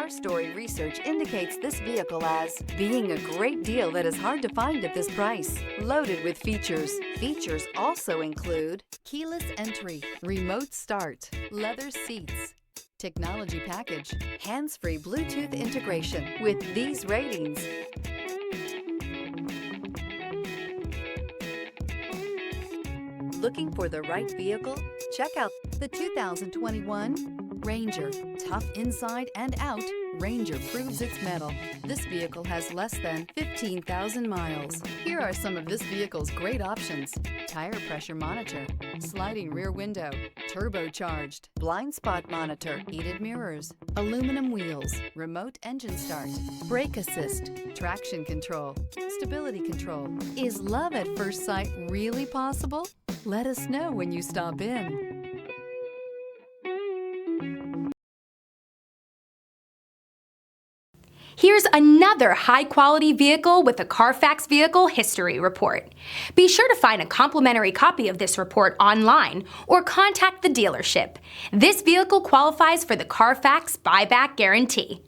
Car Story research indicates this vehicle as being a great deal that is hard to find at this price. Loaded with features. Features also include keyless entry, remote start, leather seats, technology package, hands-free Bluetooth integration. With these ratings, looking for the right vehicle? Check out the 2021 Ranger. Tough inside and out, Ranger proves its mettle. This vehicle has less than 15,000 miles. Here are some of this vehicle's great options: tire pressure monitor, sliding rear window, turbocharged, blind spot monitor, heated mirrors, aluminum wheels, remote engine start, brake assist, traction control, stability control. Is love at first sight really possible? Let us know when you stop in. Here's another high-quality vehicle with a Carfax Vehicle History Report. Be sure to find a complimentary copy of this report online or contact the dealership. This vehicle qualifies for the Carfax Buyback Guarantee.